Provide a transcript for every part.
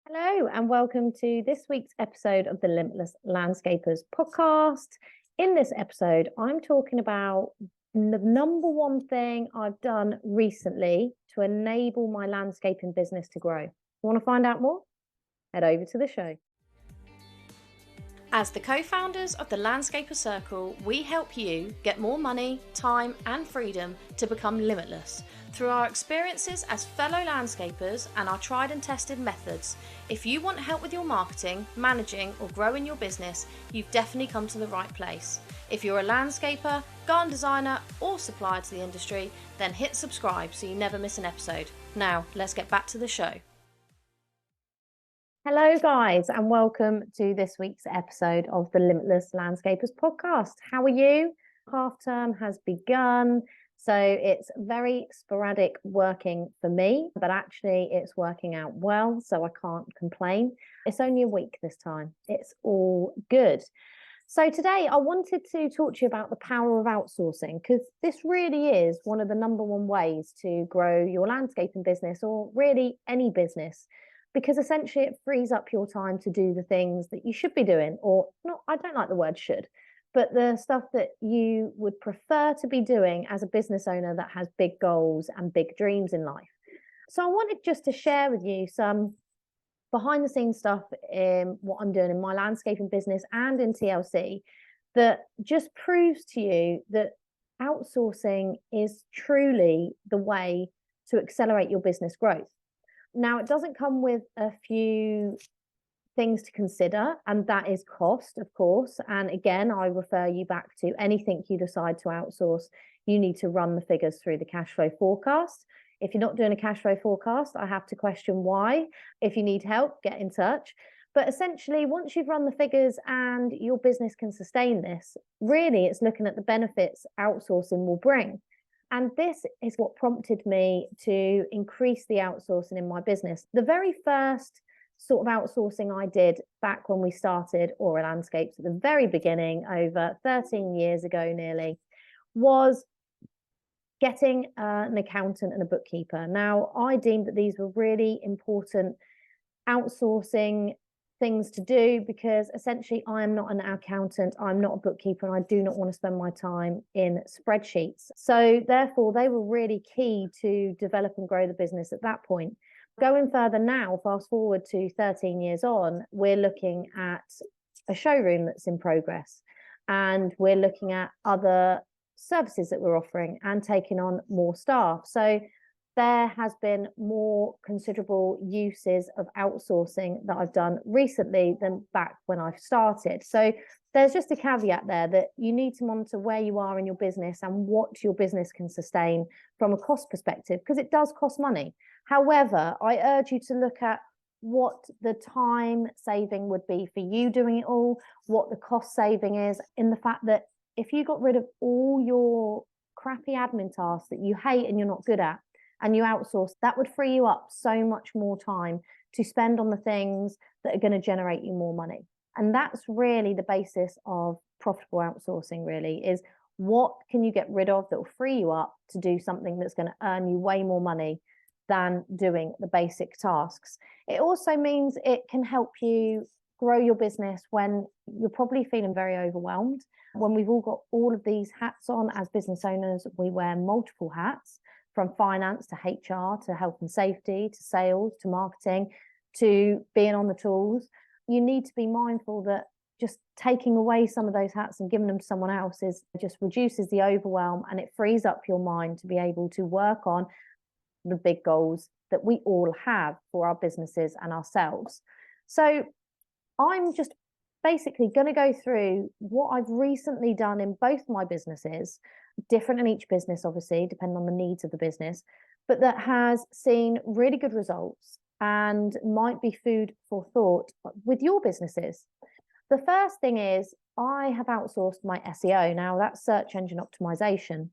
Hello, and welcome to this week's episode of the Limitless Landscapers podcast. In this episode, I'm talking about the number one thing I've done recently to enable my landscaping business to grow. You want to find out more? Head over to the show. As the co-founders of the Landscaper Circle, we help you get more money, time and freedom to become limitless through our experiences as fellow landscapers and our tried and tested methods. If you want help with your marketing, managing or growing your business, you've definitely come to the right place. If you're a landscaper, garden designer or supplier to the industry, then hit subscribe so you never miss an episode. Now, let's get back to the show. Hello, guys, and welcome to this week's episode of the Limitless Landscapers podcast. How are you? Half term has begun, so it's very sporadic working for me, but actually it's working out well, so I can't complain. It's only a week this time. It's all good. So today I wanted to talk to you about the power of outsourcing, because this really is one of the number one ways to grow your landscaping business, or really any business. Because essentially it frees up your time to do the things that you should be doing, or not, I don't like the word should, but the stuff that you would prefer to be doing as a business owner that has big goals and big dreams in life. So I wanted just to share with you some behind the scenes stuff in what I'm doing in my landscaping business and in TLC that just proves to you that outsourcing is truly the way to accelerate your business growth. Now, it doesn't come with a few things to consider, and that is cost, of course. And again, I refer you back to anything you decide to outsource, you need to run the figures through the cash flow forecast. If you're not doing a cash flow forecast, I have to question why. If you need help, get in touch. But essentially, once you've run the figures and your business can sustain this, really it's looking at the benefits outsourcing will bring. And this is what prompted me to increase the outsourcing in my business. The very first sort of outsourcing I did back when we started Aura Landscapes at the very beginning, over 13 years ago nearly, was getting an accountant and a bookkeeper. Now, I deemed that these were really important outsourcing things to do, because essentially I am not an accountant, I'm not a bookkeeper, and I do not want to spend my time in spreadsheets. So therefore they were really key to develop and grow the business at that point. Going further now, fast forward to 13 years on, we're looking at a showroom that's in progress, and we're looking at other services that we're offering and taking on more staff. So there has been more considerable uses of outsourcing that I've done recently than back when I started. So there's just a caveat there that you need to monitor where you are in your business and what your business can sustain from a cost perspective, because it does cost money. However, I urge you to look at what the time saving would be for you doing it all, what the cost saving is, in the fact that if you got rid of all your crappy admin tasks that you hate and you're not good at, and you outsource, that would free you up so much more time to spend on the things that are going to generate you more money. And that's really the basis of profitable outsourcing, really, is what can you get rid of that will free you up to do something that's going to earn you way more money than doing the basic tasks. It also means it can help you grow your business when you're probably feeling very overwhelmed. When we've all got all of these hats on as business owners, we wear multiple hats, from finance to HR to health and safety to sales to marketing to being on the tools. You need to be mindful that just taking away some of those hats and giving them to someone else just reduces the overwhelm, and it frees up your mind to be able to work on the big goals that we all have for our businesses and ourselves. So I'm just basically going to go through what I've recently done in both my businesses, different in each business, obviously, depending on the needs of the business, but that has seen really good results and might be food for thought with your businesses. The first thing is I have outsourced my SEO. Now, that's search engine optimization.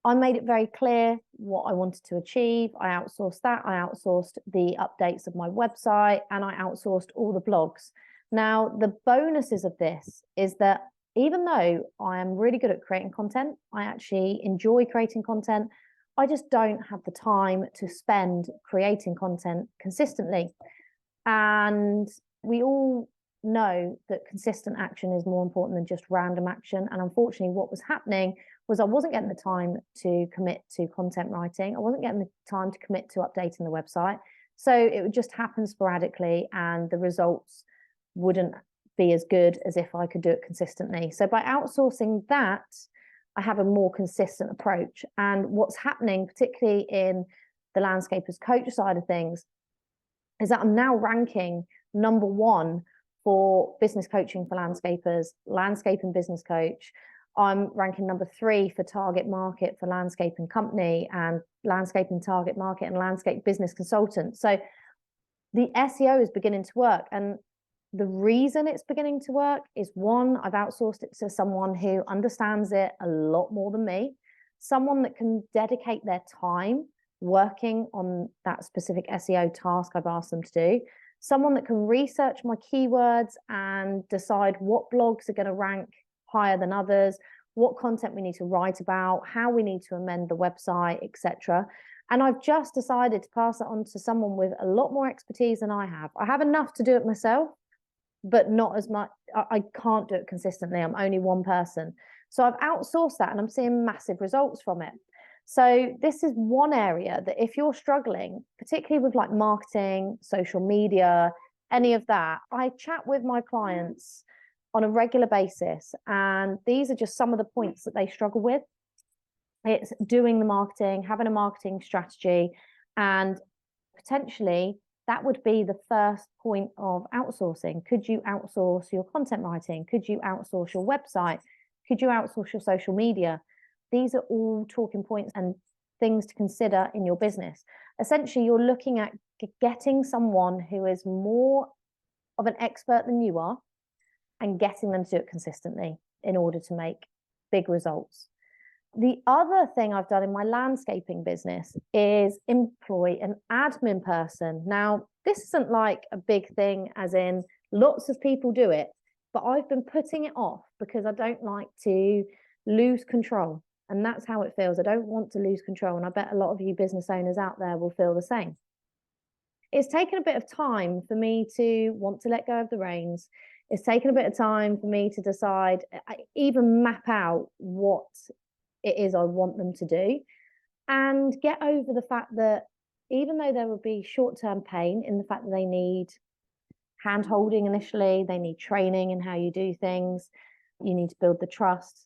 I made it very clear what I wanted to achieve. I outsourced that. I outsourced the updates of my website, and I outsourced all the blogs. Now, the bonuses of this is that even though I am really good at creating content, I actually enjoy creating content, I just don't have the time to spend creating content consistently. And we all know that consistent action is more important than just random action. And unfortunately, what was happening was I wasn't getting the time to commit to content writing. I wasn't getting the time to commit to updating the website. So it would just happen sporadically, and the results wouldn't be as good as if I could do it consistently. So by outsourcing that, I have a more consistent approach. And what's happening, particularly in the landscapers coach side of things, is that I'm now ranking number one for business coaching for landscapers, landscaping business coach. I'm ranking number 3 for target market for landscaping company, and landscaping target market and landscape business consultant. So the SEO is beginning to work. And the reason it's beginning to work is, one, I've outsourced it to someone who understands it a lot more than me, someone that can dedicate their time working on that specific SEO task I've asked them to do, someone that can research my keywords and decide what blogs are going to rank higher than others, what content we need to write about, how we need to amend the website, etc. And I've just decided to pass it on to someone with a lot more expertise than I have. I have enough to do it myself, but not as much. I can't do it consistently. I'm only one person. So I've outsourced that, and I'm seeing massive results from it. So this is one area that if you're struggling, particularly with like marketing, social media, any of that, I chat with my clients on a regular basis. And these are just some of the points that they struggle with. It's doing the marketing, having a marketing strategy, and potentially that would be the first point of outsourcing. Could you outsource your content writing? Could you outsource your website? Could you outsource your social media? These are all talking points and things to consider in your business. Essentially, you're looking at getting someone who is more of an expert than you are and getting them to do it consistently in order to make big results. The other thing I've done in my landscaping business is employ an admin person. Now, this isn't like a big thing, as in lots of people do it, but I've been putting it off because I don't like to lose control. And that's how it feels. I don't want to lose control. And I bet a lot of you business owners out there will feel the same. It's taken a bit of time for me to want to let go of the reins. It's taken a bit of time for me to decide, even map out what it is I want them to do, and get over the fact that even though there will be short-term pain in the fact that they need hand-holding initially, they need training in how you do things, you need to build the trust,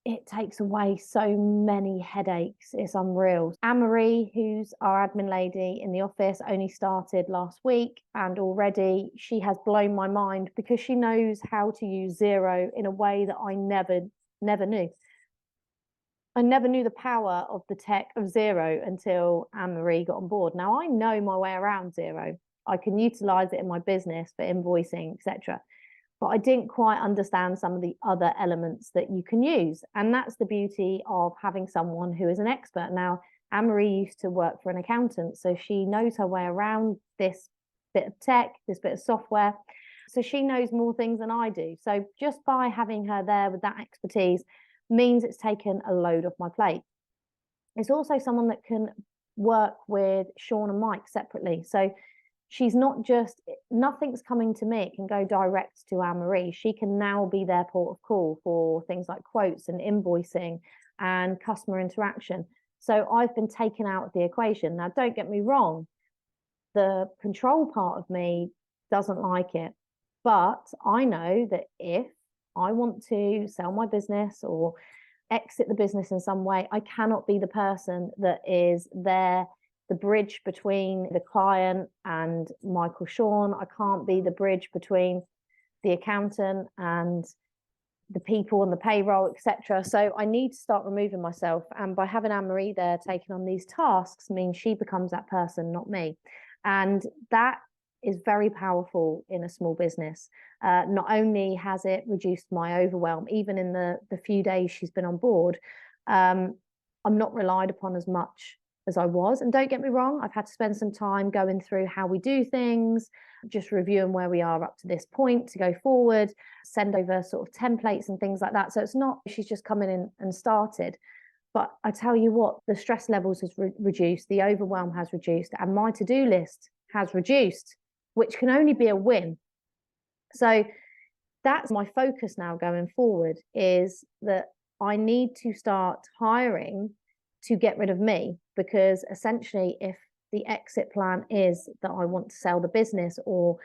it takes away so many headaches. It's unreal. Anne-Marie, who's our admin lady in the office, only started last week, and already she has blown my mind because she knows how to use Xero in a way that I never knew. I never knew the power of the tech of Xero until Anne-Marie got on board. Now I know my way around Xero. I can utilize it in my business for invoicing, etc. But I didn't quite understand some of the other elements that you can use. And that's the beauty of having someone who is an expert. Now, Anne-Marie used to work for an accountant, so she knows her way around this bit of tech, this bit of software. So she knows more things than I do. So just by having her there with that expertise means it's taken a load off my plate. It's also someone that can work with Sean and Mike separately. So she's not just, nothing's coming to me, it can go direct to Anne-Marie. She can now be their port of call for things like quotes and invoicing and customer interaction. So I've been taken out of the equation. Now, don't get me wrong, the control part of me doesn't like it. But I know that if I want to sell my business or exit the business in some way, I cannot be the person that is there, the bridge between the client and Michael Sean. I can't be the bridge between the accountant and the people on the payroll, etc. So I need to start removing myself. And by having Anne-Marie there taking on these tasks means she becomes that person, not me. And that is very powerful in a small business. Not only has it reduced my overwhelm, even in the few days she's been on board, I'm not relied upon as much as I was. And don't get me wrong, I've had to spend some time going through how we do things, just reviewing where we are up to this point to go forward, send over sort of templates and things like that. So it's not she's just come in and started. But I tell you what, the stress levels has reduced, the overwhelm has reduced, and my to-do list has reduced. which can only be a win. So that's my focus now going forward, is that I need to start hiring to get rid of me, because essentially if the exit plan is that I want to sell the business, or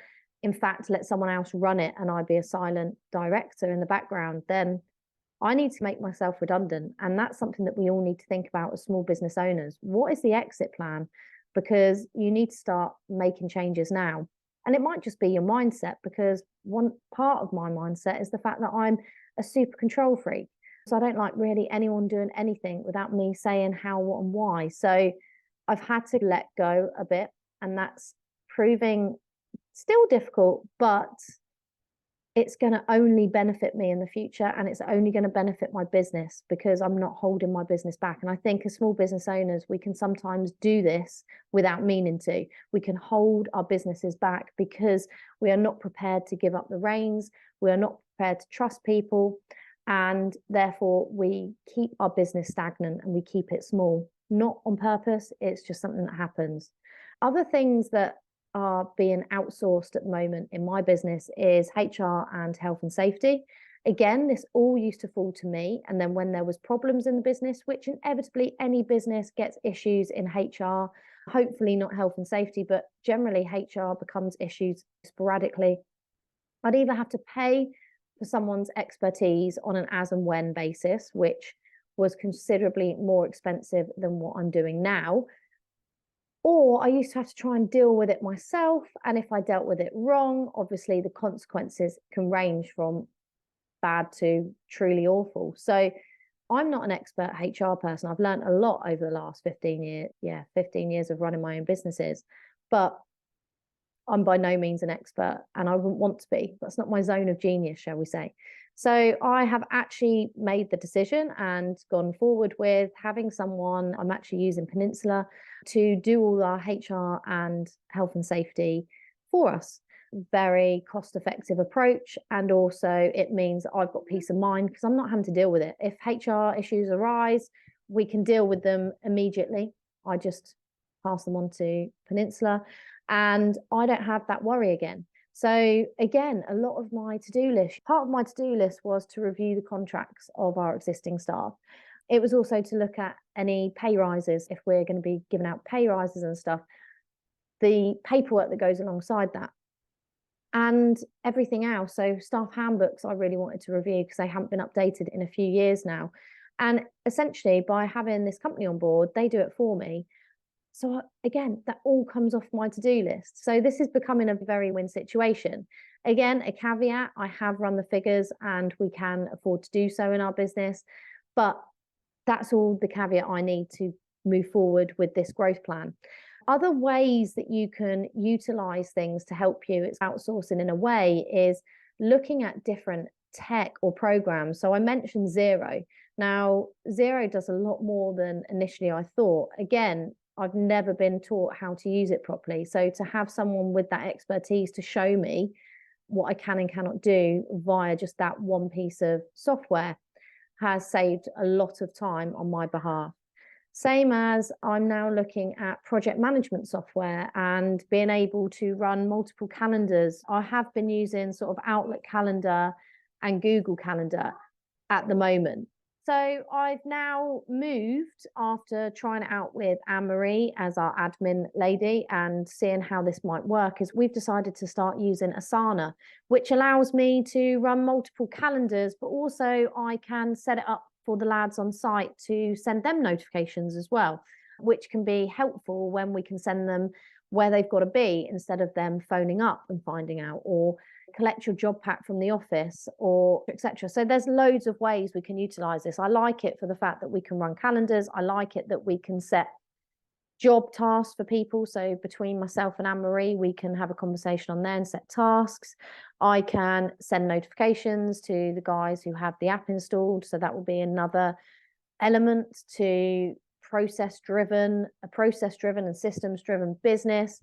in fact let someone else run it and I be a silent director in the background, then I need to make myself redundant. And that's something that we all need to think about as small business owners. What is the exit plan? Because you need to start making changes now. And it might just be your mindset, because one part of my mindset is the fact that I'm a super control freak. So I don't like really anyone doing anything without me saying how, what, and why. So I've had to let go a bit, and that's proving still difficult, but it's going to only benefit me in the future, and it's only going to benefit my business because I'm not holding my business back. And I think as small business owners, we can sometimes do this without meaning to. We can hold our businesses back because we are not prepared to give up the reins. We are not prepared to trust people. And therefore, we keep our business stagnant and we keep it small, not on purpose. It's just something that happens. Other things that are being outsourced at the moment in my business is HR and health and safety. Again, this all used to fall to me. And then when there was problems in the business, which inevitably any business gets issues in HR, hopefully not health and safety, but generally HR becomes issues sporadically, I'd either have to pay for someone's expertise on an as and when basis, which was considerably more expensive than what I'm doing now. Or I used to have to try and deal with it myself. And if I dealt with it wrong, obviously the consequences can range from bad to truly awful. So I'm not an expert HR person. I've learned a lot over the last 15 years. Yeah, 15 years of running my own businesses. But I'm by no means an expert, and I wouldn't want to be. That's not my zone of genius, shall we say. So I have actually made the decision and gone forward with having someone, I'm actually using Peninsula, to do all our HR and health and safety for us. Very cost-effective approach. And also it means I've got peace of mind because I'm not having to deal with it. If HR issues arise, we can deal with them immediately. I just pass them on to Peninsula, and I don't have that worry again. So again, a lot of my to-do list, part of my to-do list was to review the contracts of our existing staff. It was also to look at any pay rises, if we're going to be giving out pay rises and stuff, the paperwork that goes alongside that, and everything else. So staff handbooks I really wanted to review because they haven't been updated in a few years now. And essentially by having this company on board, they do it for me. So again, that all comes off my to-do list. So this is becoming a very win situation. Again, a caveat, I have run the figures and we can afford to do so in our business, but that's all the caveat I need to move forward with this growth plan. Other ways that you can utilize things to help you, it's outsourcing in a way, is looking at different tech or programs. So I mentioned Xero. Now, Xero does a lot more than initially I thought. Again, I've never been taught how to use it properly. So to have someone with that expertise to show me what I can and cannot do via just that one piece of software has saved a lot of time on my behalf. Same as I'm now looking at project management software and being able to run multiple calendars. I have been using sort of Outlook Calendar and Google Calendar at the moment. So I've now moved, after trying it out with Anne-Marie as our admin lady and seeing how this might work, is we've decided to start using Asana, which allows me to run multiple calendars, but also I can set it up for the lads on site to send them notifications as well, which can be helpful when we can send them where they've got to be instead of them phoning up and finding out, or collect your job pack from the office, or etc. So there's loads of ways we can utilize this. I like it for the fact that we can run calendars. I like it that we can set job tasks for people. So between myself and Anne-Marie, we can have a conversation on there and set tasks. I can send notifications to the guys who have the app installed. So that will be another element to a process-driven and systems-driven business.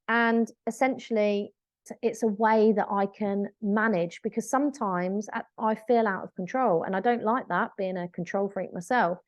And essentially, it's a way that I can manage, because sometimes I feel out of control, and I don't like that, being a control freak myself.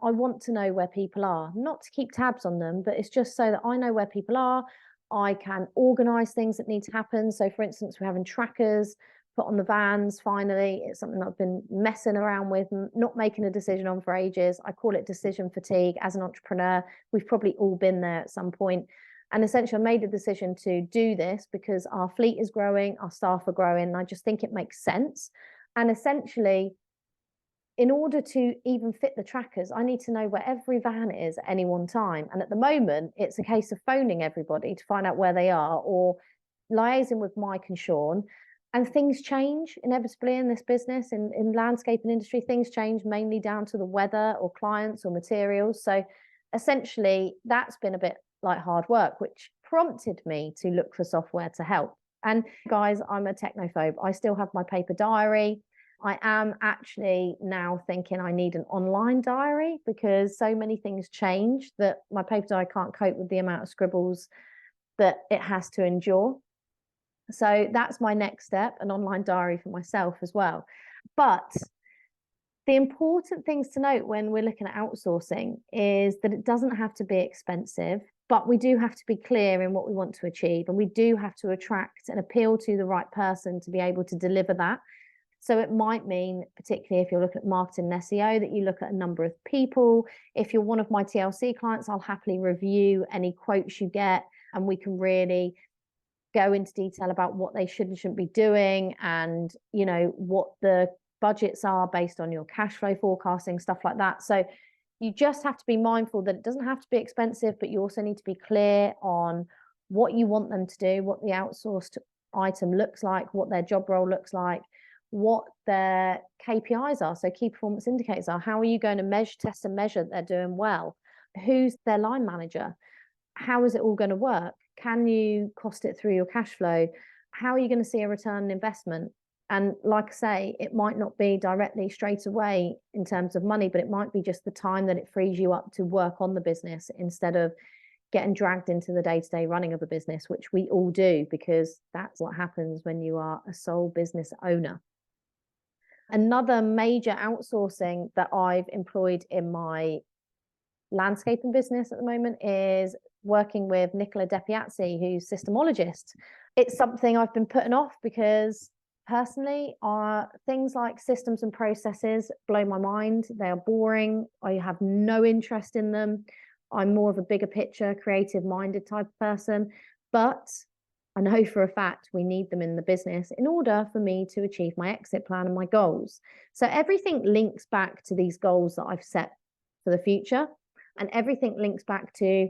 I want to know where people are, not to keep tabs on them, but it's just so that I know where people are. I can organize things that need to happen. So for instance, we're having trackers put on the vans. Finally, it's something that I've been messing around with, not making a decision on for ages. I call it decision fatigue. As an entrepreneur, we've probably all been there at some point. And essentially, I made a decision to do this because our fleet is growing, our staff are growing, and I just think it makes sense. And essentially, in order to even fit the trackers, I need to know where every van is at any one time. And at the moment, it's a case of phoning everybody to find out where they are, or liaising with Mike and Sean. And things change inevitably in this business, in landscaping industry. Things change mainly down to the weather or clients or materials. So essentially, that's been a bit like hard work, which prompted me to look for software to help. And guys, I'm a technophobe. I still have my paper diary. I am actually now thinking I need an online diary because so many things change that my paper diary can't cope with the amount of scribbles that it has to endure. So that's my next step, an online diary for myself as well. But the important things to note when we're looking at outsourcing is that it doesn't have to be expensive, but we do have to be clear in what we want to achieve. And we do have to attract and appeal to the right person to be able to deliver that. So it might mean, particularly if you're looking at marketing and SEO, that you look at a number of people. If you're one of my TLC clients, I'll happily review any quotes you get, and we can really go into detail about what they should and shouldn't be doing, and what the budgets are based on your cash flow forecasting, stuff like that. So you just have to be mindful that it doesn't have to be expensive, but you also need to be clear on what you want them to do, what the outsourced item looks like, what their job role looks like, what their KPIs are, so key performance indicators are. How are you going to measure, test and measure that they're doing well? Who's their line manager? How is it all going to work? Can you cost it through your cash flow? How are you going to see a return on investment? And like I say, it might not be directly straight away in terms of money, but it might be just the time that it frees you up to work on the business instead of getting dragged into the day-to-day running of a business, which we all do, because that's what happens when you are a sole business owner. Another major outsourcing that I've employed in my landscaping business at the moment is working with Nicola Depiazzi, who's systemologist. It's something I've been putting off because personally, things like systems and processes blow my mind. They are boring. I have no interest in them. I'm more of a bigger picture, creative-minded type of person. But I know for a fact we need them in the business in order for me to achieve my exit plan and my goals. So everything links back to these goals that I've set for the future. And everything links back to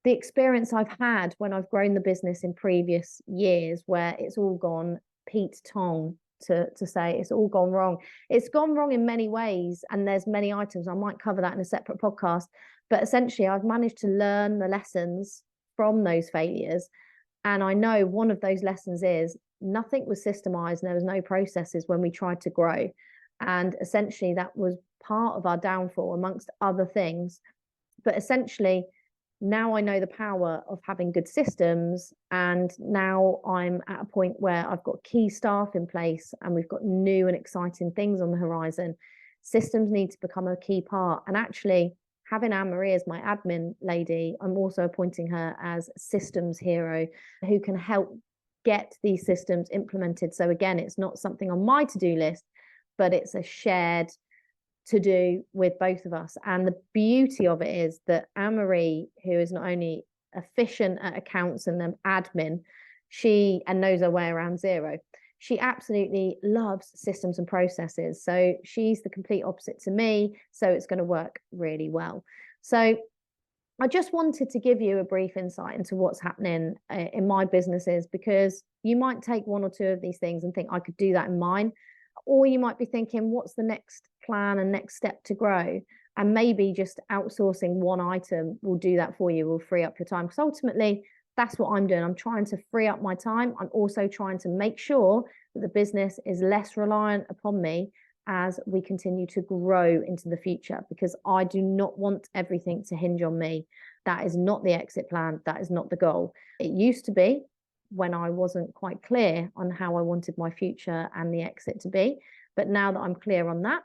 the experience I've had when I've grown the business in previous years, where it's all gone Pete Tong, to say it's all gone wrong. It's gone wrong in many ways, and there's many items. I might cover that in a separate podcast. But essentially, I've managed to learn the lessons from those failures. And I know one of those lessons is nothing was systemized and there was no processes when we tried to grow. And essentially, that was part of our downfall, amongst other things. But essentially, now I know the power of having good systems, and now I'm at a point where I've got key staff in place and we've got new and exciting things on the horizon. Systems need to become a key part. And actually, having Anne-Marie as my admin lady, I'm also appointing her as systems hero who can help get these systems implemented. So again, it's not something on my to-do list, but it's a shared to do with both of us. And the beauty of it is that Anne-Marie, who is not only efficient at accounts and then admin, and knows her way around zero, she absolutely loves systems and processes. So she's the complete opposite to me. So it's going to work really well. So I just wanted to give you a brief insight into what's happening in my businesses, because you might take one or two of these things and think I could do that in mine. Or you might be thinking, what's the next plan and next step to grow? And maybe just outsourcing one item will do that for you, will free up your time. Because ultimately, that's what I'm doing. I'm trying to free up my time. I'm also trying to make sure that the business is less reliant upon me as we continue to grow into the future, because I do not want everything to hinge on me. That is not the exit plan. That is not the goal. It used to be, when I wasn't quite clear on how I wanted my future and the exit to be. But now that I'm clear on that,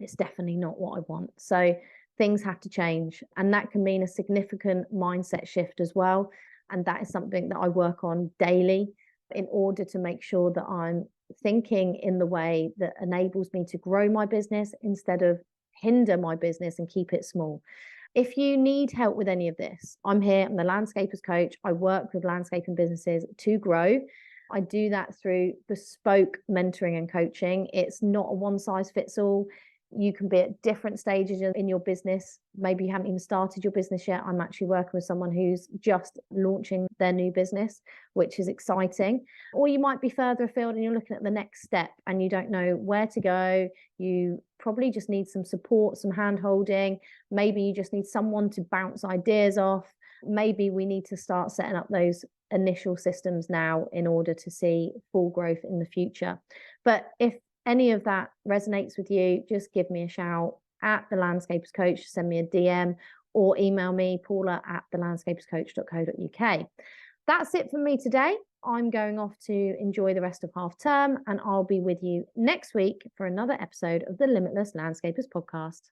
it's definitely not what I want. So things have to change. And that can mean a significant mindset shift as well. And that is something that I work on daily in order to make sure that I'm thinking in the way that enables me to grow my business instead of hinder my business and keep it small. If you need help with any of this, I'm here. I'm the landscapers coach. I work with landscaping businesses to grow. I do that through bespoke mentoring and coaching. It's not a one size fits all. You can be at different stages in your business. Maybe you haven't even started your business yet. I'm actually working with someone who's just launching their new business, which is exciting. Or you might be further afield and you're looking at the next step and you don't know where to go. You probably just need some support, some hand holding. Maybe you just need someone to bounce ideas off. Maybe we need to start setting up those initial systems now in order to see full growth in the future. But if any of that resonates with you, just give me a shout at the Landscapers Coach, send me a DM or email me, paula@thelandscaperscoach.co.uk. That's it for me today. I'm going off to enjoy the rest of half term, and I'll be with you next week for another episode of the Limitless Landscapers podcast.